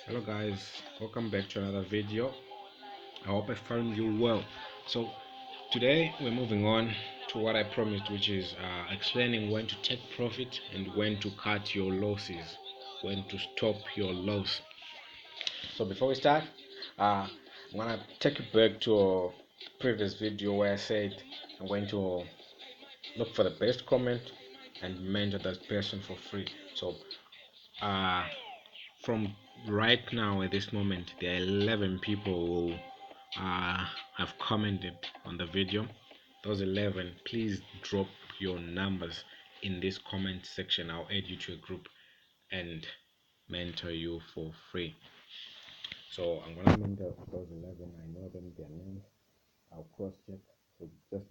Hello guys, welcome back to another video. I hope I found you well. So today we're moving on to what I promised, which is explaining when to take profit and when to cut your losses, when to stop your loss. So before we start, I'm gonna take you back to a previous video where I said I'm going to look for the best comment and mentor that person for free. So uh, from right now at this moment, there are 11 people who have commented on the video. Those 11, please drop your numbers in this comment section. I'll add you to a group and mentor you for free. So I'm gonna mentor those 11. I know them, their names. I'll cross check. So just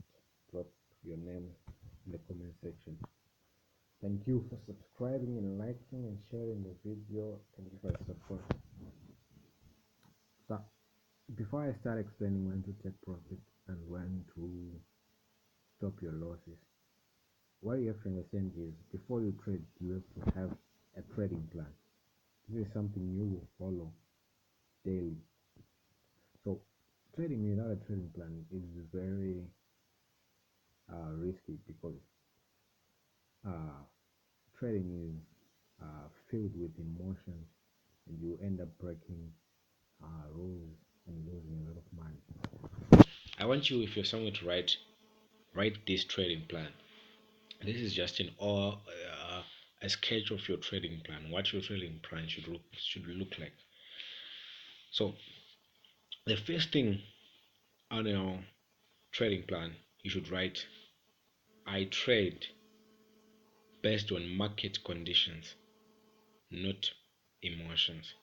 drop your name in the comment section. Thank you for subscribing and liking and sharing the video. Thank you for your support. So before I start explaining when to take profit and when to stop your losses, what you have to understand is before you trade, you have to have a trading plan. This is something you will follow daily. So trading without a trading plan is very risky because trading is filled with emotions and you end up breaking rules and losing a lot of money. I want you, if you're someone to write this trading plan. This is just a sketch of your trading plan, what your trading plan should look like. So the first thing on your trading plan, you should write, I trade based on market conditions, not emotions.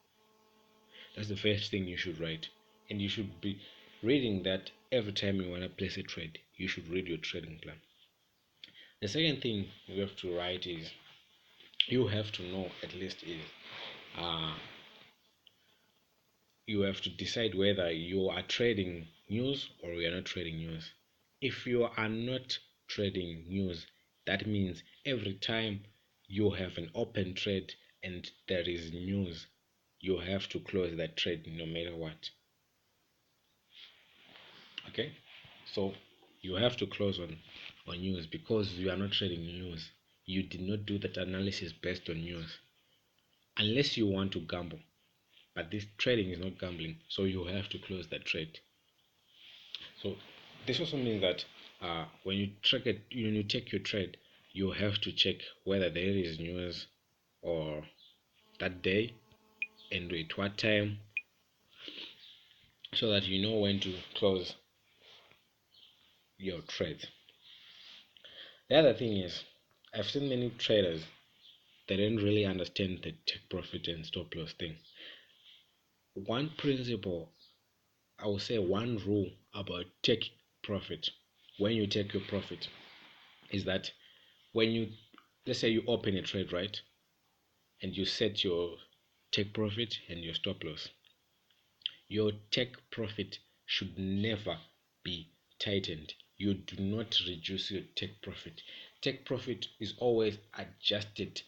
That's the first thing you should write, and you should be reading that every time you want to place a trade. You should read your trading plan. The second thing you have to write is, you have to know at least is you have to decide whether you are trading news or you are not trading news. If you are not trading news, that means every time you have an open trade and there is news, you have to close that trade no matter what. Okay, so you have to close on news because you are not trading news. You did not do that analysis based on news, unless you want to gamble. But this trading is not gambling, so you have to close that trade. So this also means that when you when you take your trade, you have to check whether there is news or that day and at what time, so that you know when to close your trade. The other thing is, I've seen many traders, they don't really understand the take profit and stop loss thing. One principle, I would say one rule about take profit, when you take your profit, is that when you, let's say you open a trade, right, and you set your take profit and your stop loss, your take profit should never be tightened. You do not reduce your take profit. Take profit is always adjusted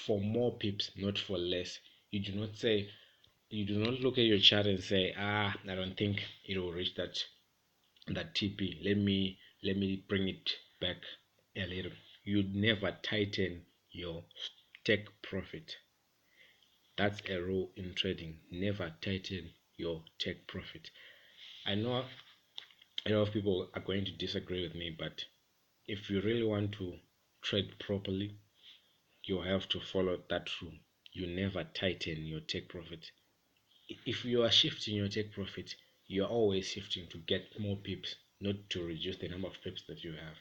for more pips, not for less. You do not say, you do not look at your chart and say, I don't think it will reach that TP. Let me bring it back a little. You never tighten your take profit. That's a rule in trading. Never tighten your take profit. I know a lot of people are going to disagree with me, but if you really want to trade properly, you have to follow that rule. You never tighten your take profit. If you are shifting your take profit, you are always shifting to get more pips, not to reduce the number of pips that you have.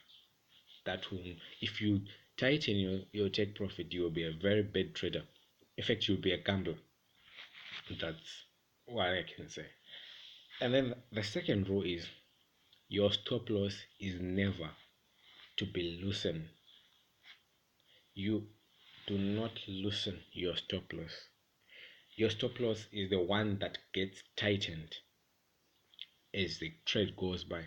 That will, if you tighten your take profit, you will be a very bad trader. In fact, you'll be a gambler. That's what I can say. And then the second rule is, your stop loss is never to be loosened. You do not loosen your stop loss. Your stop loss is the one that gets tightened as the trade goes by.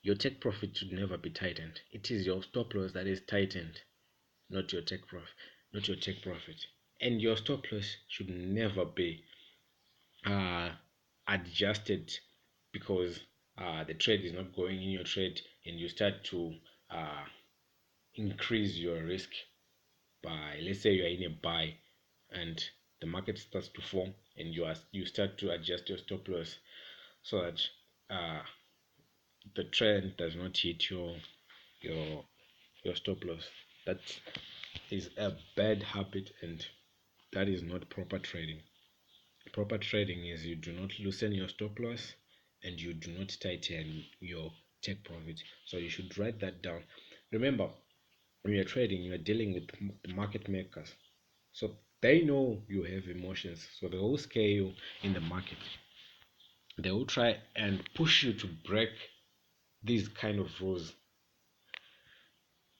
Your take profit should never be tightened. It is your stop loss that is tightened, not your take profit. and your stop loss should never be uh, adjusted because the trade is not going in your trade, and you start to uh, increase your risk by, let's say you are in a buy and the market starts to form, and you start to adjust your stop loss so that uh, the trend does not hit your your stop loss. That is a bad habit, and that is not proper trading. Proper trading is you do not loosen your stop loss and you do not tighten your take profit. So you should write that down. Remember, when you're trading, you're dealing with the market makers. So they know you have emotions. So they will scare you in the market. They will try and push you to break these kind of rules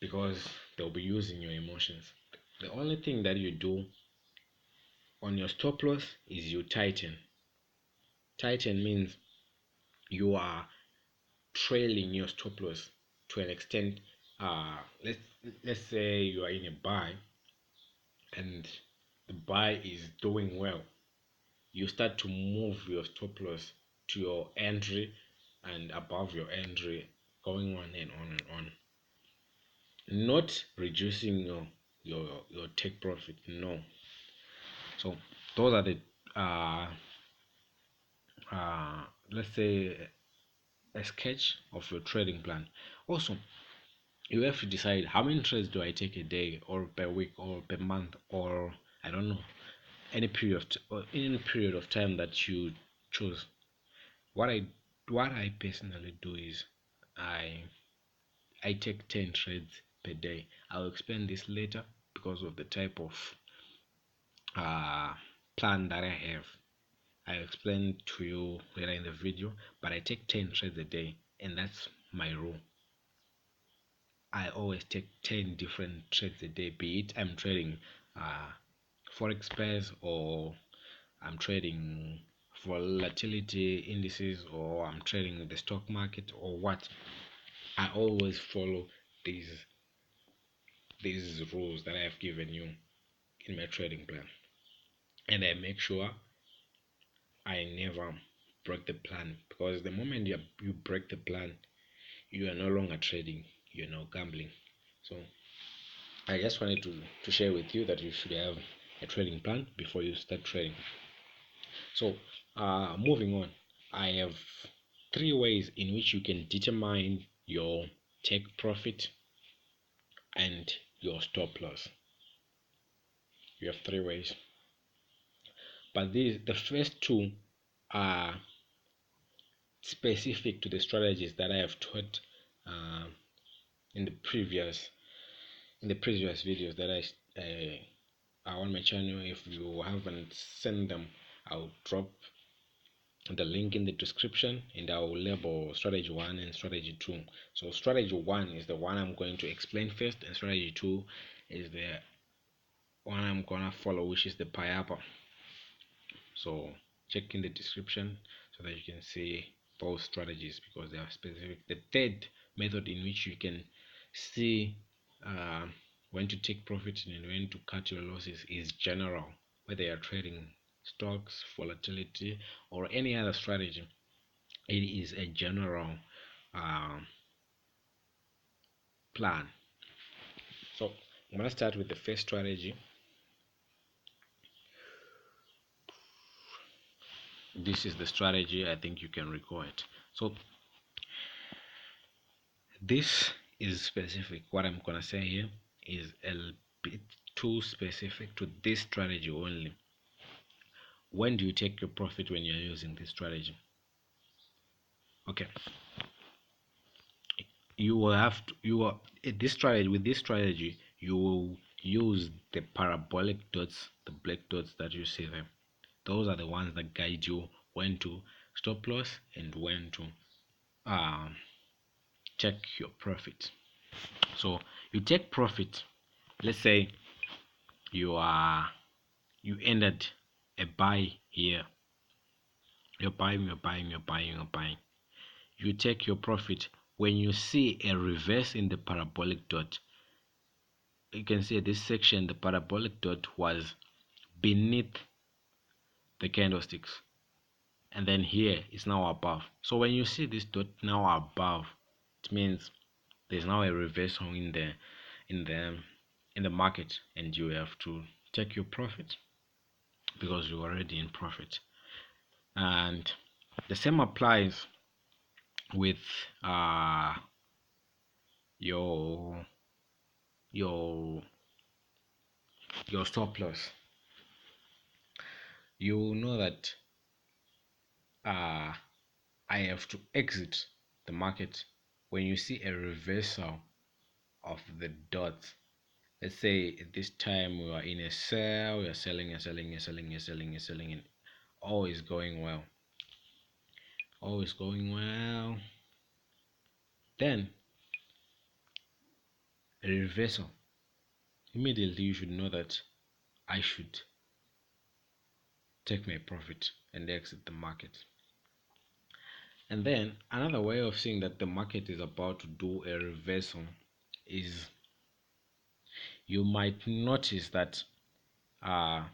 because they'll be using your emotions. The only thing that you do on your stop loss is you tighten. Tighten means you are trailing your stop loss to an extent. Let's say you are in a buy and the buy is doing well. You start to move your stop loss to your entry and above your entry, going on and on and on. Not reducing your take profit. No. So those are the uh, let's say a sketch of your trading plan. Also, you have to decide how many trades do I take a day or per week or per month, or I don't know, any period of time that you choose. What I personally do is I I take 10 trades per day. I'll explain this later because of the type of uh, plan that I have. I'll explain to you later in the video, but I take 10 trades a day, and that's my rule. I always take 10 different trades a day, be it I'm trading uh, forex pairs, or I'm trading volatility indices, or I'm trading the stock market, or what. I always follow these these rules that I have given you in my trading plan, and I make sure I never break the plan, because the moment you break the plan, you are no longer trading, you're now gambling. So I just wanted to share with you that you should have a trading plan before you start trading. So moving on, I have three ways in which you can determine your take profit and your stop loss. You have three ways, but the first two are specific to the strategies that I have taught uh, in the previous videos that are on my channel. If you haven't seen them, I'll drop the link in the description, and I'll label strategy 1 and strategy 2. So strategy 1 is the one I'm going to explain first, and strategy 2 is the one I'm gonna follow, which is the pineapple. So check in the description so that you can see both strategies because they are specific. The third method in which you can see uh, when to take profit and when to cut your losses is general, whether you're trading stocks, volatility, or any other strategy. It is a general uh, plan. So I'm gonna start with the first strategy. This is the strategy. I think you can recall it. So this is specific. What I'm gonna say here is a bit too specific to this strategy only. When do you take your profit when you're using this strategy? Okay, you will have to you are this strategy with this strategy you will use the parabolic dots, the black dots that you see there. Those are the ones that guide you when to stop loss and when to um, check your profit. So you take profit. Let's say you ended a buy here. You're buying, you're buying, you're buying, you're buying. You take your profit when you see a reverse in the parabolic dot. You can see this section, the parabolic dot was beneath the candlesticks, and then here is now above. So when you see this dot now above, it means there's now a reversal in the in the market, and you have to take your profit because you're already in profit. And the same applies with your your your stop loss. You know that I have to exit the market when you see a reversal of the dots. Let's say at this time we are in a sell, you're selling, you're selling, you're selling, you're selling, you're selling, and all is going well. All is going well. Then a reversal. Immediately you should know that I should take my profit and exit the market. And then another way of seeing that the market is about to do a reversal is you might notice that uh,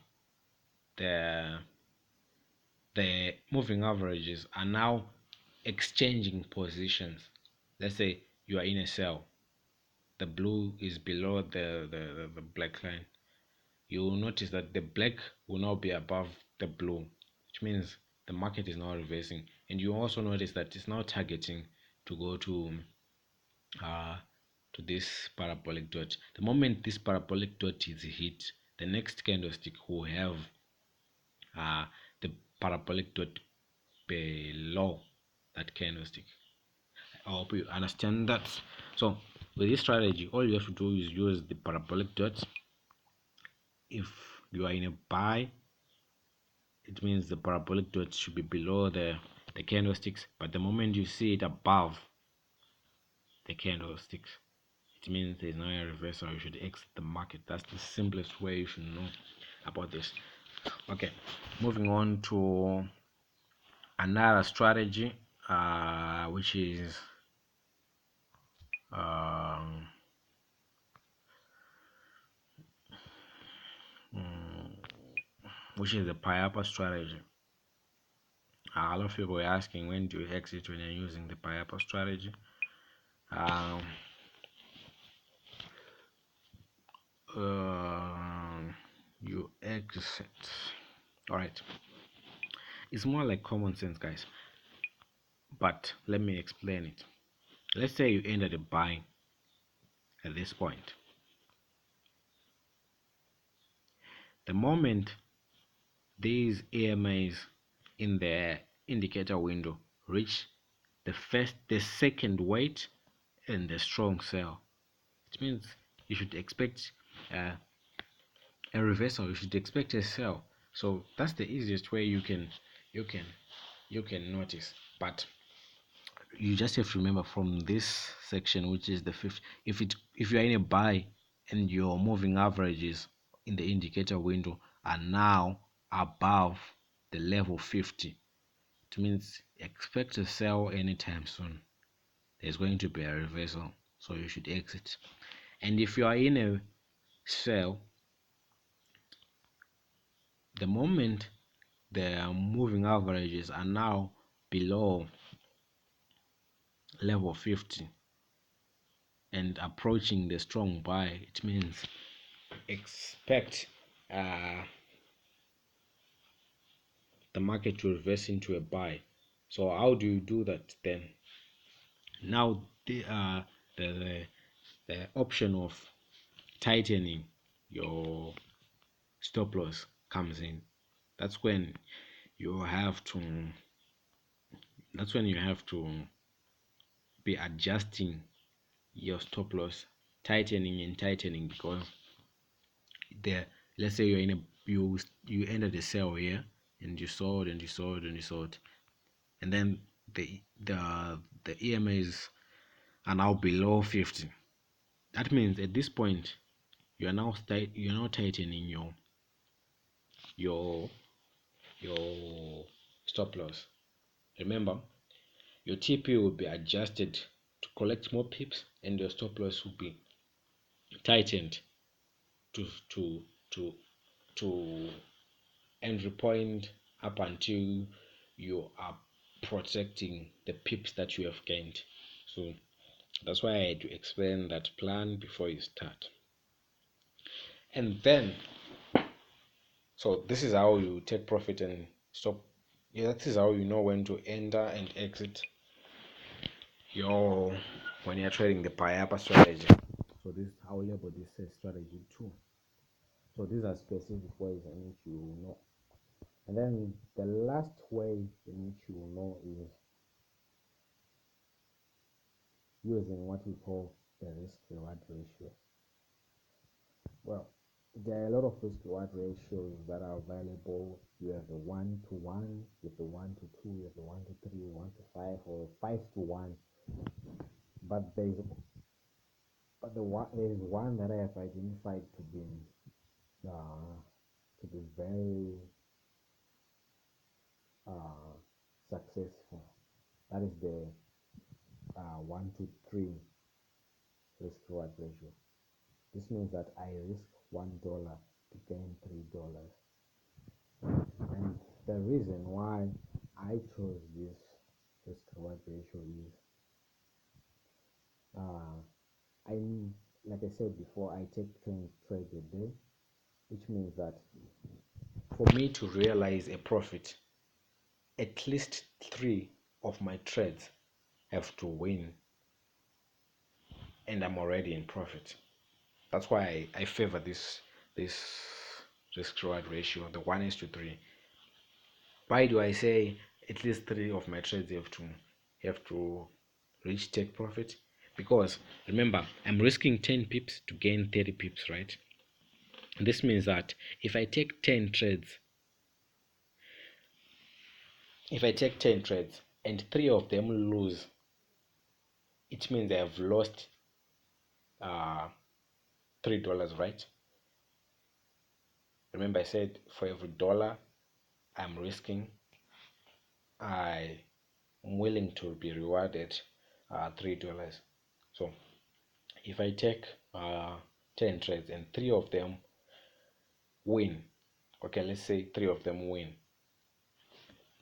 the the moving averages are now exchanging positions. Let's say you are in a sell, the blue is below the black line. You will notice that the black will now be above the blue, which means the market is now reversing. And you also notice that it's now targeting to go uh, to this parabolic dot. The moment this parabolic dot is hit, the next candlestick will have the parabolic dot below that candlestick. I hope you understand that. So with this strategy, all you have to do is use the parabolic dot. If you are in a buy, it means the parabolic dot should be below the candlesticks, but the moment you see it above the candlesticks, it means there's no reversal. You should exit the market. That's the simplest way you should know about this. Okay, moving on to another strategy, which is um, which is the Piapa strategy. A lot of people are asking, when do you exit when you're using the Piapa strategy? You exit. All right, it's more like common sense, guys, but let me explain it. Let's say you ended a buy at this point. The moment these EMAs in the indicator window reach the second weight and the strong sell, it means you should expect a reversal. You should expect a sell. So that's the easiest way you can notice. But you just have to remember from this section, which is the fifth, if you are in a buy and your moving averages in the indicator window are now above the level 50, it means expect a sell anytime soon. There's going to be a reversal, so you should exit. And if you are in a sell, the moment the moving averages are now below level 50 and approaching the strong buy, it means expect the market to reverse into a buy. So how do you do that then? Now the option of tightening your stop loss comes in. That's when you have to be adjusting your stop loss, tightening and tightening, because there, let's say you're in a you entered the sell here and you sold and you sold and you sold, and then the EMAs are now below 50. That means at this point you're now tightening your your stop loss. Remember, your TP will be adjusted to collect more pips, and your stop loss will be tightened to to to to entry point up until you are protecting the pips that you have gained. So that's why I had to explain that plan before you start. And then, so this is how you take profit and stop. Yeah, that is how you know when to enter and exit your when you're trading the Payapa strategy. So this I'll label this as strategy 2. So these are specific ways in which you will know. And then the last way in which you will know is using what we call the risk reward ratio. Well, there are a lot of risk reward ratios that are available. You have the 1-to-1, you have the 1-to-2, you have the 1-to-3, 1-to-5, or 5-to-1. But there's one that I have identified to be very successful. That is the 1-to-3 risk reward ratio. This means that I risk $1 to gain $3. And the reason why I chose this risk reward ratio is I like I said before, I take 20 trades a day, which means that for me to realize a profit, at least 3 of my trades have to win, and I'm already in profit. That's why I favor this risk reward ratio, the 1:3. Why do I say at least 3 of my trades have to reach take profit? Because remember, I'm risking 10 pips to gain 30 pips, right? And this means that if I take 10 trades and 3 of them lose, it means I have lost $3, right? Remember, I said for every dollar I'm risking, I'm willing to be rewarded $3. So if I take 10 trades and 3 of them win, okay, let's say 3 of them win,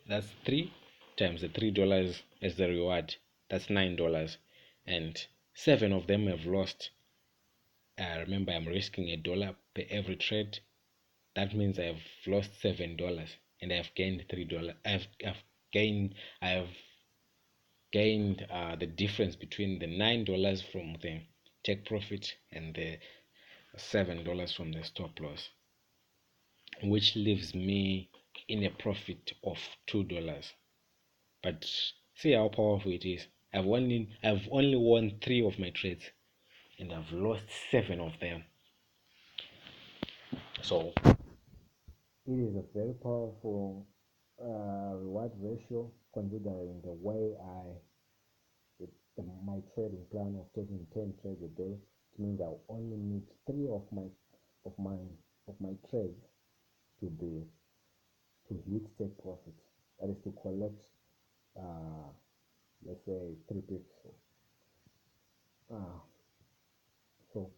that's 3 times the $3 as the reward, that's $9, and 7 of them have lost. Remember, I'm risking $1 per every trade. That means I've lost $7 and I've gained $3. I have gained the difference between the $9 from the take profit and the $7 from the stop loss, which leaves me in a profit of $2. But see how powerful it is. I've only won 3 of my trades and I've lost 7 of them. So it is a very powerful reward ratio, considering the way my trading plan of taking 10 trades a day. It means I'll only need 3 of my trades to hit take profit. That is to collect let's say 3 pips. So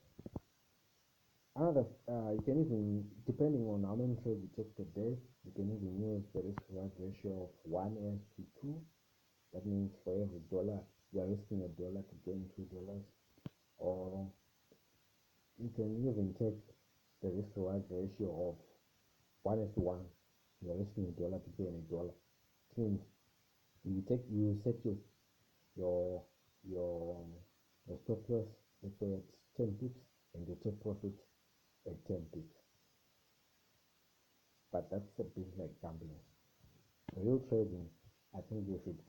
another you can even, depending on how many trades you take per day, you can even use the risk reward ratio of 1:2. That means for every dollar you are risking $1 to gain $2. Or you can even take the risk reward ratio of 1:1. You are risking $1 to gain $1. It means you set your your stop loss, let's say at 10 pips, and you take profit at 10 pips. But that's a bit like gambling. Real trading, I think you should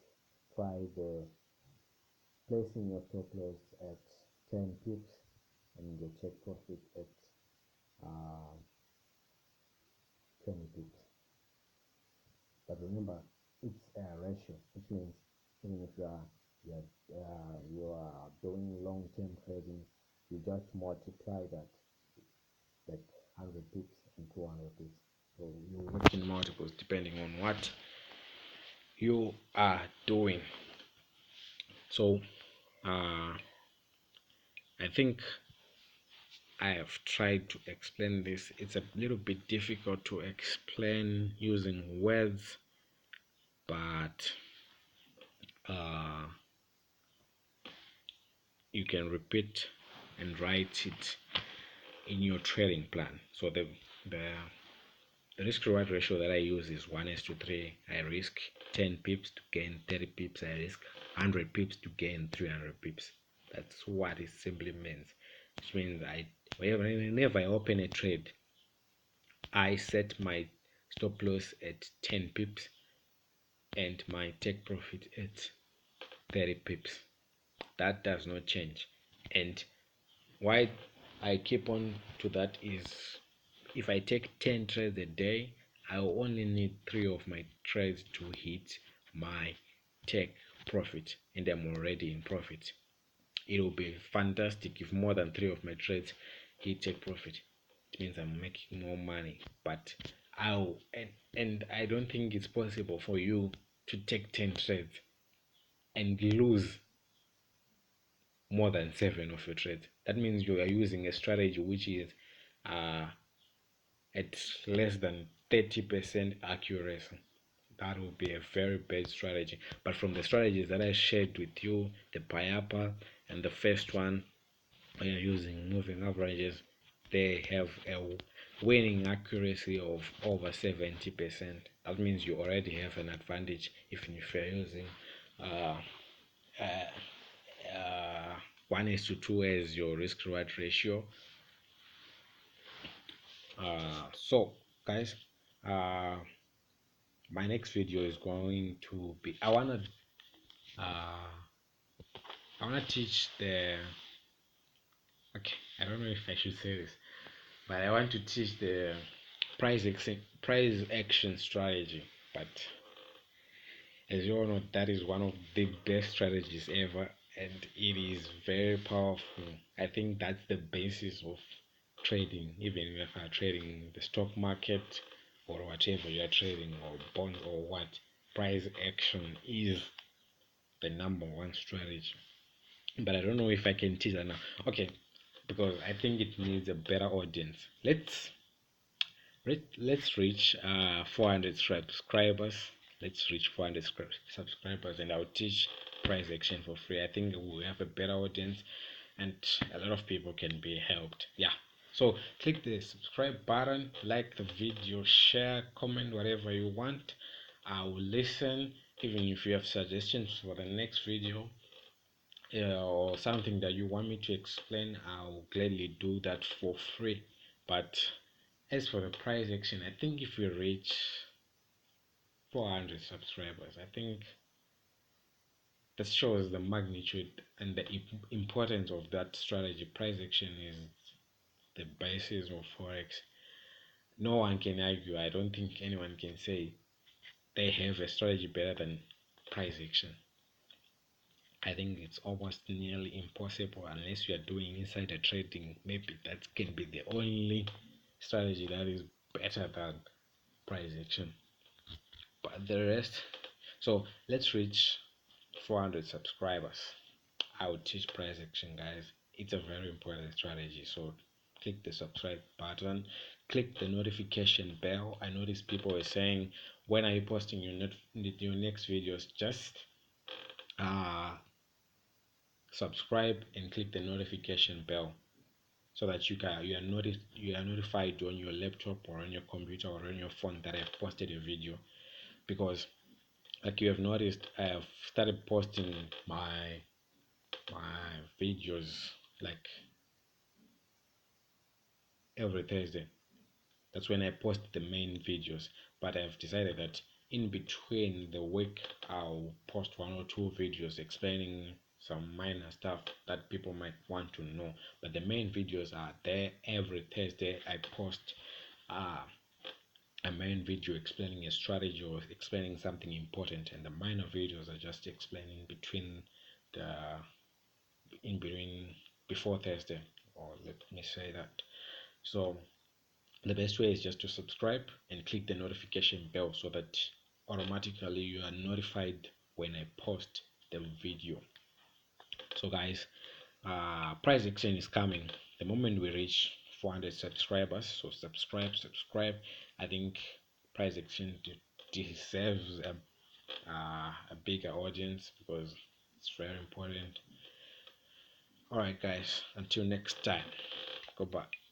try the placing your stop loss at 10 pips and your take profit at 20 pips. But remember, it's a ratio, which means even if you are doing long-term trading, you just multiply that, like 100 pips and 200 pips. So you work in multiples depending on what you are doing. So I think I have tried to explain this. It's a little bit difficult to explain using words, but uh, you can repeat and write it in your trading plan. So the risk reward ratio that I use is 1:3. I risk 10 pips to gain 30 pips. I risk 100 pips to gain 300 pips. That's what it simply means. Which means whenever I open a trade, I set my stop loss at 10 pips and my take profit at 30 pips. That does not change. And why I keep on to that is, if I take 10 trades a day, I will only need 3 of my trades to hit my take profit, and I'm already in profit. It will be fantastic if more than 3 of my trades hit take profit. It means I'm making more money. But and I don't think it's possible for you to take 10 trades and lose more than 7 of your trades. That means you are using a strategy which is uh, at less than 30% accuracy. That would be a very bad strategy. But from the strategies that I shared with you, the Payapa and the first one, when you're using moving averages, they have a winning accuracy of over 70%. That means you already have an advantage even if you're using uh, uh, uh, 1:2 as your risk reward ratio. So guys, uh, my next video is going to be, uh, I wanna teach the, okay, I don't know if I should say this, but I want to teach the price action strategy. But as you all know, that is one of the best strategies ever, and it is very powerful. I think that's the basis of trading, even if you are trading the stock market or whatever you are trading, or bonds or what. Price action is the number one strategy. But I don't know if I can teach that now. Okay, because I think it needs a better audience. Let's reach 400 subscribers. Let's reach 400 subscribers, and I'll teach price action for free. I think we'll have a better audience, and a lot of people can be helped. Yeah. So click the subscribe button, like the video, share, comment, whatever you want. I will listen. Even if you have suggestions for the next video, or something that you want me to explain, I'll gladly do that for free. But as for the price action, I think if we reach 400 subscribers, I think that shows the magnitude and the importance of that strategy. Price action is the basis of forex. No one can argue. I don't think anyone can say they have a strategy better than price action. I think it's almost nearly impossible unless you are doing insider trading. Maybe that can be the only strategy that is better than price action. But the rest, so let's reach 400 subscribers. I will teach price action, guys. It's a very important strategy. So click the subscribe button, click the notification bell. I notice people were saying, when are you posting your next videos? Just subscribe and click the notification bell so that you are notified on your laptop or on your computer or on your phone that I've posted a video. Because like you have noticed, I have started posting my videos like every Thursday. That's when I post the main videos. But I've decided that in between the week I'll post 1 or 2 videos explaining some minor stuff that people might want to know. But the main videos are there. Every Thursday I post a main video explaining a strategy or explaining something important, and the minor videos are just explaining the in between before Thursday, or let me say that. So the best way is just to subscribe and click the notification bell so that automatically you are notified when I post the video. So guys, price action is coming. the moment we reach 400 subscribers. So subscribe. I think price action deserves a bigger audience because it's very important. All right, guys. Until next time. Goodbye.